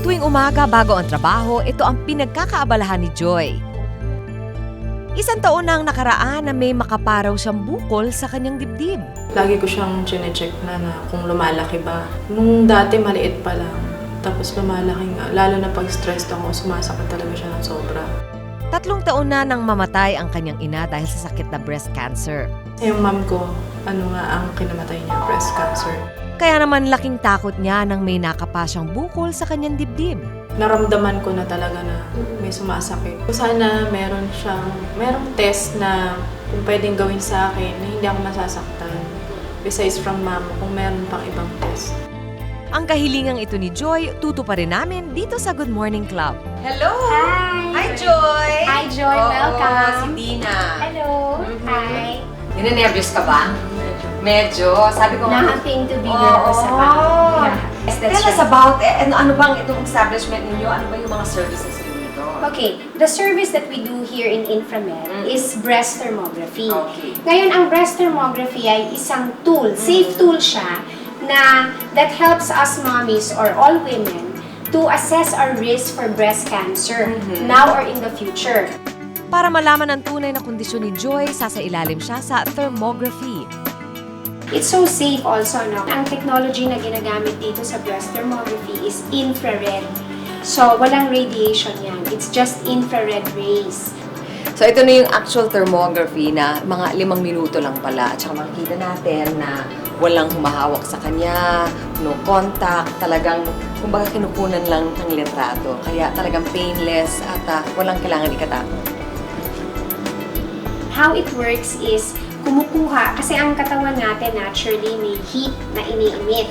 Tuwing umaga bago ang trabaho, ito ang pinagkakaabalahan ni Joy. 1 taon nang nakaraan na may makaparaw siyang bukol sa kanyang dibdib. Lagi ko siyang chine-check na kung lumalaki ba. Nung dati maliit pa lang, tapos lumalaki nga. Lalo na pag stressed ako, sumasakit talaga siya ng sobra. 3 taon na nang mamatay ang kanyang ina dahil sa sakit na breast cancer. Yung mom ko, ang kinamatay niya, breast cancer. Kaya naman laking takot niya nang may nakapa siyang bukol sa kanyang dibdib. Naramdaman ko na talaga na may sumasakit. Sana merong test na kung pwedeng gawin sa akin na hindi ako masasaktan. Besides from mama, kung meron pang ibang test. Ang kahilingang ito ni Joy, tutuparin namin dito sa Good Morning Club. Hello! Hi! Hi, Joy! Hi, Joy. Welcome. Si Dina. Hello. Hi. Ninenervyos ka ba? Medyo. Sabi ko Nothing to be nervous about. Yeah. Yes, that's Tell us right. about, ano bang itong establishment ninyo? Ano ba yung mga services ninyo dito? Okay, the service that we do here in Inframed is breast thermography. Okay. Ngayon, ang breast thermography ay isang tool, safe tool siya, that helps us mommies or all women to assess our risk for breast cancer now or in the future. Para malaman ang tunay na kondisyon ni Joy, sasailalim siya sa thermography. It's so safe also, no? Ang technology na ginagamit dito sa breast thermography is infrared. So, walang radiation yan. It's just infrared rays. So ito na yung actual thermography na mga 5 minuto lang pala. At saka makikita natin na walang humahawak sa kanya, no contact, talagang kumbaga kinukunan lang ng litrato. Kaya talagang painless at walang kailangan ikatakot. How it works is, kumukuha, kasi ang katawan natin naturally may heat na ini-emit.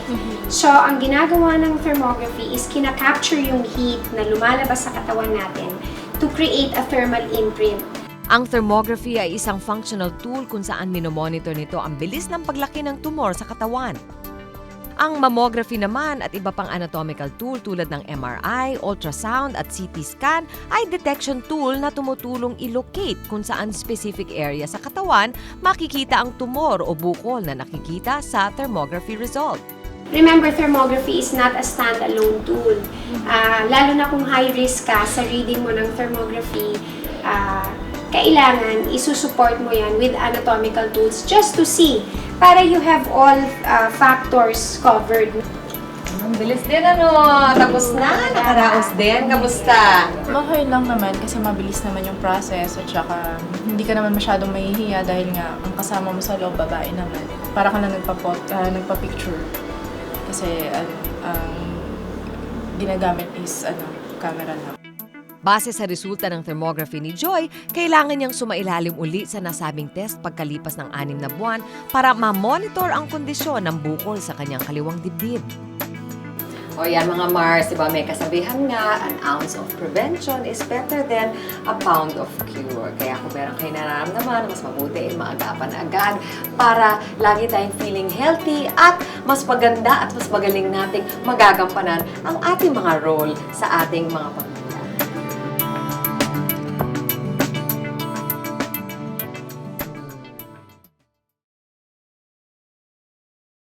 So, ang ginagawa ng thermography is kinakapture yung heat na lumalabas sa katawan natin to create a thermal imprint. Ang thermography ay isang functional tool kung saan minomonitor nito ang bilis ng paglaki ng tumor sa katawan. Ang mammography naman at iba pang anatomical tool tulad ng MRI, ultrasound at CT scan ay detection tool na tumutulong i-locate kung saan specific area sa katawan makikita ang tumor o bukol na nakikita sa thermography result. Remember, thermography is not a standalone tool. Lalo na kung high risk ka sa reading mo ng thermography, kailangan isusupport mo yan with anatomical tools just to see para you have all factors covered. Ang bilis din Tapos na, nakaraos din. Kamusta? Okay lang naman kasi mabilis naman yung process at saka hindi ka naman masyadong mahihiya dahil nga ang kasama mo sa loob babae naman. Para ka na nagpa-picture. Kasi ang ginagamit is camera lang. Base sa resulta ng thermography ni Joy, kailangan niyang sumailalim uli sa nasabing test pagkalipas ng 6 na buwan para ma-monitor ang kondisyon ng bukol sa kanyang kaliwang dibdib. O yan mga Mars, diba may kasabihan nga, an ounce of prevention is better than a pound of cure. Kaya kung meron kayo nararamdaman, mas mabuti maagapan agad para lagi tayong feeling healthy at mas maganda at mas magaling nating magagampanan ang ating mga role sa ating mga pamilya.